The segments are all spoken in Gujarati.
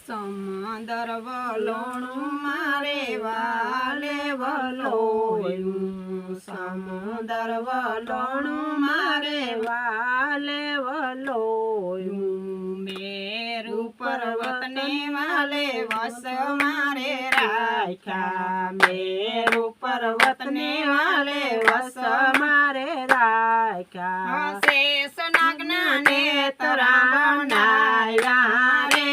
સમંદર વલોણું મારે વાલે વલોયું, સમંદર વલોણું મારે વાલે વલોયું, મેરુ પર્વતને વાલે વસ મારે રાખ્યા, મેરુ પર્વતને વાલે વસ મારે રાખ્યા, શેષ નાગના નેત્રા બનાવ્યા રે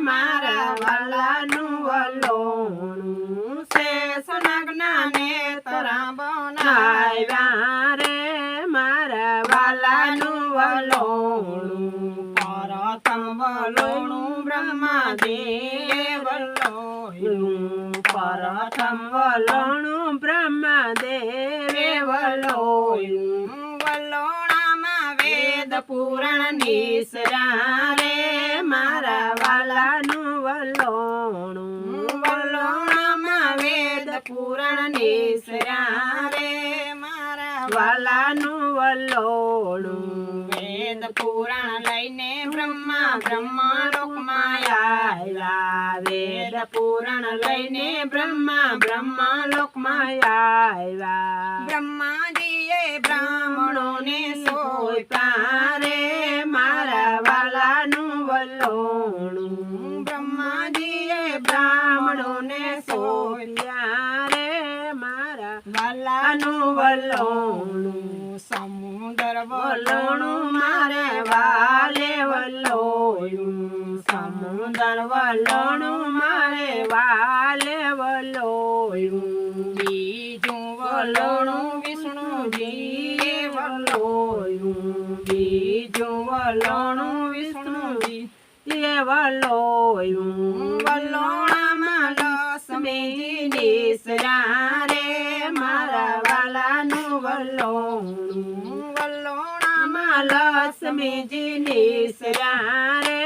મારા વાલાનું વલોણું, શેષ નાગના નેત્રા બનાવ્યા રે મારા વાલાનું વલોણું, પ્રથમ વલોણું બ્રહ્મદેવ વલોયું, પ્રથમ વલોણું બ્રહ્મદેવે વલોયું, વલોણામાં વેદ પુરાણ નિસરા રે મારા વાલાનું વલોણું, વલોણામાં વેદ પુરાણ નિસરા રે મારા વાલાનું વલોણું, વેદ પુરાણ લઈને બ્રહ્મા લોકમાં આવ્યા, વેદ પુરાણ લઈને બ્રહ્મા લોકમાં આવ્યા, બ્રહ્માજીએ બ્રાહ્મણોને સોંપ્યા રે મારા વાલાનું વલોણું, બ્રહ્માજીએ બ્રાહ્મણોને સોંપ્યા રે મારા વાલાનું વલોણું, સમુદ્ર વલોણું મારે વાલે વલોયું, સમુદ્ર વલોણું મારે વાલે વલોયું, બીજું વલોણું વિષ્ણુજીએ વલોયું, બીજું વલોણું વિષ્ણુજીએ વલોયું, વલોણામાં લક્ષ્મીજી નિસરા રે મારા વાલાનું વલોણું, વલોણામાં લક્ષ્મીજી નિસરા રે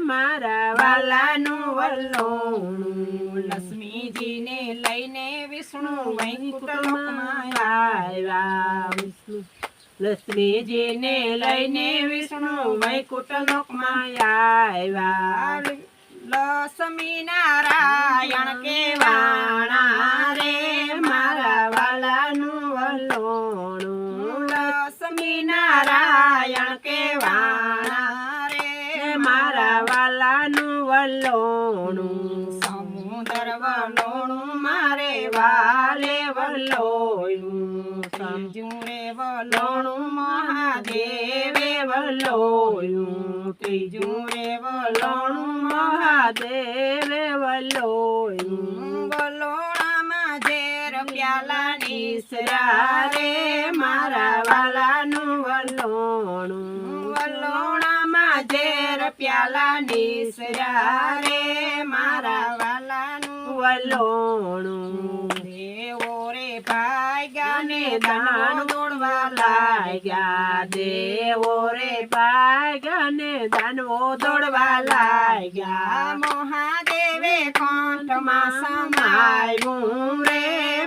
મારા વાલાનું વલોણું, લક્ષ્મીજીને લઈને વિષ્ણુ વૈકુંઠ લોકમાં આવ્યા, લક્ષ્મીજીને લઈને વિષ્ણુ વૈકુંઠ લોકમાં આવ્યા, લક્ષ્મી નારાયણ કેવાણા રે મારા વાલાનું વલોણું, લક્ષ્મી નારાયણ કેવાણા રે મારા વાલાનું વલોણું, સમુદ્ર વલોણું મારે વાલે વલોયું, ત્રીજું રે વલોણું મહાદેવે વલોયું, ત્રીજું રે વલોણું મહાદેવે વલોયું, વલોણામાં ઝેર પ્યાલા નિસરા રે મારા વાલાનું વલોણું, વલોણામાં ઝેર પ્યાલા નિસરા રે મારા વાલાનું વલોણું, દેવો રે ભાગ્યા ને દાન દોડવા લાગ્યા, દેવો રે ભાગ્યા ને દાનવો દોડવા લાગ્યા, મહાદેવે કંઠમાં સમાયું રે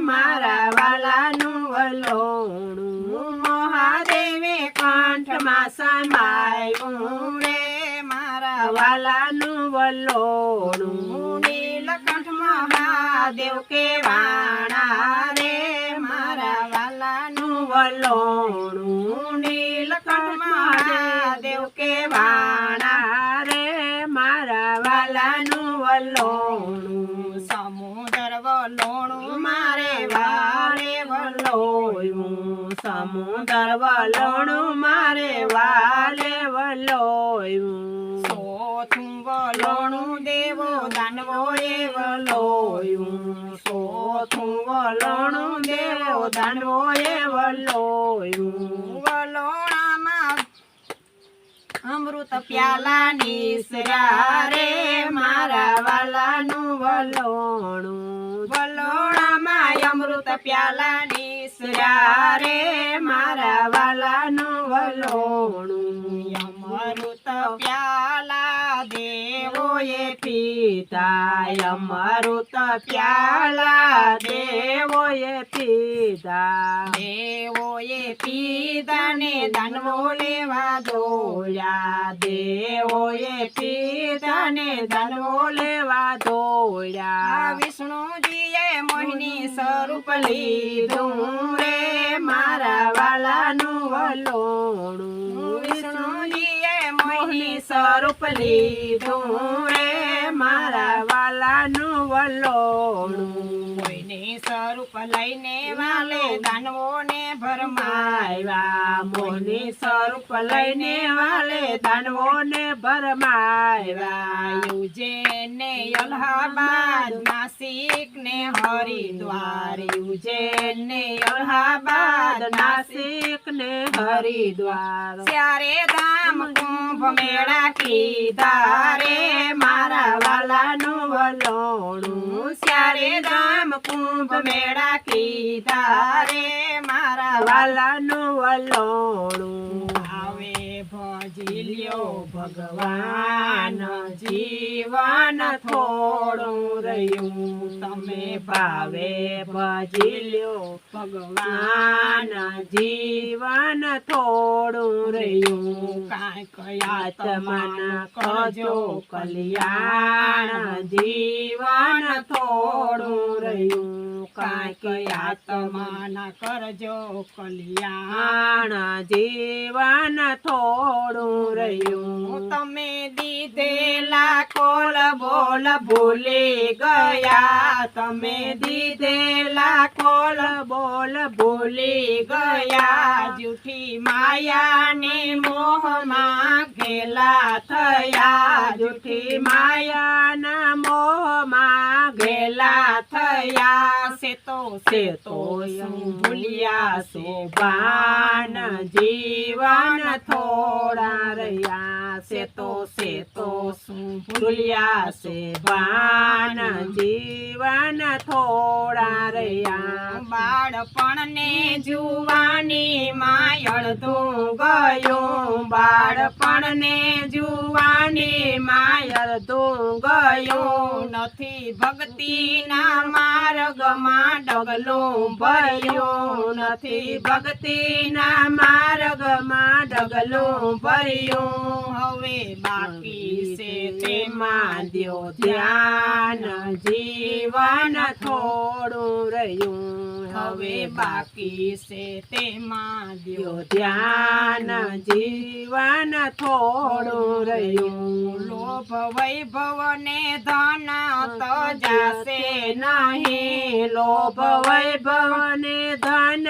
મારા વાલાનું વલોણું, મહાદેવે કંઠમાં સમાયું રે મારા વાલાનું વલોણું, નીલકંઠ મહાદેવ કેવાણા રે મારા વાલાનું વલોણું, નીલકંઠ મહાદેવ કેવાણા રે મારા વાલાનું વલોણું, સમુદ્ર વલોણું મારે વાલે વલોયું, સમુદ્ર વલોણું મારે વાલે વલોયું, ચોથું વલોણું દેવો દાનવોએ વલોયું, ચોથું વલોણું દેવો દાનવોએ વલોયું, વલોણામાં અમૃત પ્યાલા નિસરા રે મારા વાલાનું વલોણું, વલોણામાં અમૃત પ્યાલા નિસરા રે મારા વાલાનું વલોણું, અમૃત પ્યાલા દેવ દેવોએ પીધા અમૃત પ્યાલા દેવોએ પીધા દેવોએ પીધા ને દાનવો લેવા દોડ્યા દેવોએ પીધા ને દાનવો લેવા દોડ્યા વિષ્ણુજીએ મોહિની સ્વરૂપ લીધું રે મારા વાલાનું વલોણું વિષ્ણુજીએ મોહિની સ્વરૂપ લીધું રે મારા વાલાનું વલોણું મોહિની સ્વરૂપ લઈને વાલે દાનવોને ભરમાવ્યા મોહિની સ્વરૂપ લઈને વાલે દાનવોને ભરમાવ્યા ઉજ્જૈન અલ્હાબાદ નાસિક ને હરિદ્વાર ઉજ્જૈન અલ્હાબાદ નાસિક ને હરિદ્વાર ત્યારે ધામ કુંભ મેળા કીધા રે મારા વાલાનું વલોણું ત્યારે ધામ કુંભ મેળા કીધા રે મારા વાલાનું વલોણું આવે ભજી લ્યો ભગવાન જીવન થોડું રહ્યું તમે ભાવે ભજી લ્યો ભગવાન જીવન થોડું રહ્યું કાંઈક આત્માના કરજો કલ્યાણ જીવન થોડું રહ્યું કાંઈક આત્માના કરજો કલ્યાણ જીવન થોડું રહ્યું તમે દીધેલા કોલ બોલ ભૂલી ગયા તમે દીધેલા કોલ બોલ ભૂલી ગયા જૂઠી માયાની મોહમાં ઘેલા થયા જૂઠી માયાના મોહમાં ઘેલા થયા સેતો શું ભૂલ્યા શોભાન જીવન થોડા રહ્યા સેતો શું ભૂલ્યા શોભાન જીવન થોડા રહ્યા બાળપણને જુવાની માં અડધું ગયું બાળપણને જુવાની માં અડધું ગયું નથી ભક્તિના માર્ગમાં ડગલું ભર્યું નથી ભક્તિના માર્ગમાં ડગલું ભર્યું હવે બાકી છે તેમાં દ્યો ધ્યાન જીવન થોડું રહ્યું હવે બાકી છે તેમાં દ્યો ધ્યાન જીવન થોડું રહ્યું લોભ વૈભવ ને ધન તો જાશે નહીં લોભ વૈભવ ને ધન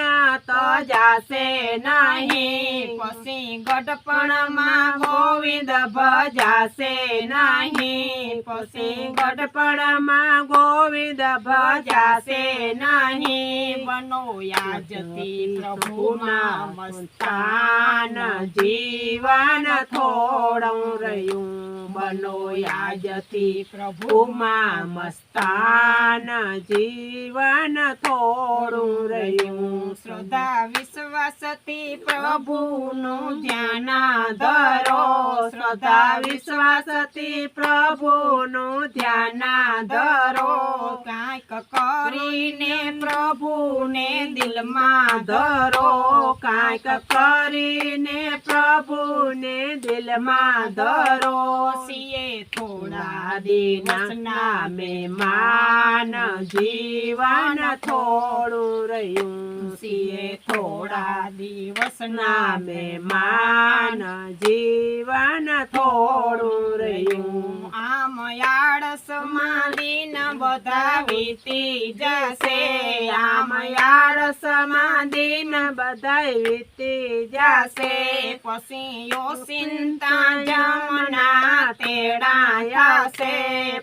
તો જાશે નહીં પછી ગઢપણમાં ગોવિંદ ભજાશે નહીં પછી ગઢપણમાં ગોવિંદ ભજાશે નહીં બનો યાજતી પ્રભુના મસ્તાન જીવન થોડું રહ્યું બનો યાજતી પ્રભુમાં મસ્તાન જીવન થોડું રહ્યું શ્રદ્ધા વિશ્વાસથી પ્રભુનું ધ્યાન ધરો શ્રદ્ધા વિશ્વાસથી પ્રભુનું ધ્યાન ધરો કાંઈક કરીને પ્રભુને દિલમાં ધરો કાંઈક કરીને પ્રભુને દિલમાં ધરો સિએ થોડા દિનના મહેમાન જીવન થોડું રહ્યું સિએ થોડા દિવસના મહેમાન જીવન થોડું રહ્યું આમ આળસમાં દિન બધા વીતી જશે આમ આળસમાં દિન બધા વીતી જશે પછી ઓસિંતા જમના તેડાયાશે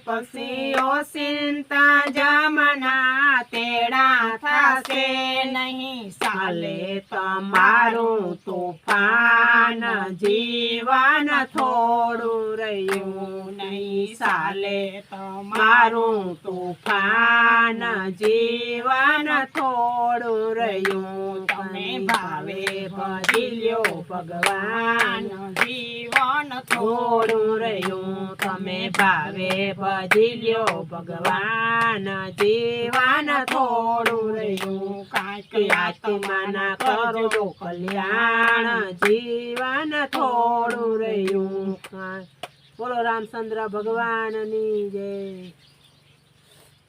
પછી ઓસિંતા જમના તેડા થશે નહીં નહીં ચાલે તમારું તોફાન જીવન થોડું રહ્યું નહીં ચાલે તમારું તોફાન જીવન થોડું રહ્યું તમે ભાવે ભજી લ્યો ભગવાન જીવન થોડું રહ્યું તમે ભાવે ભજી લ્યો ભગવાન જીવન થોડું રહ્યું કાંઈક આત્માના કરજો કલ્યાણ જીવન થોડું રહ્યું. બોલો રામચંદ્ર ભગવાનની જય.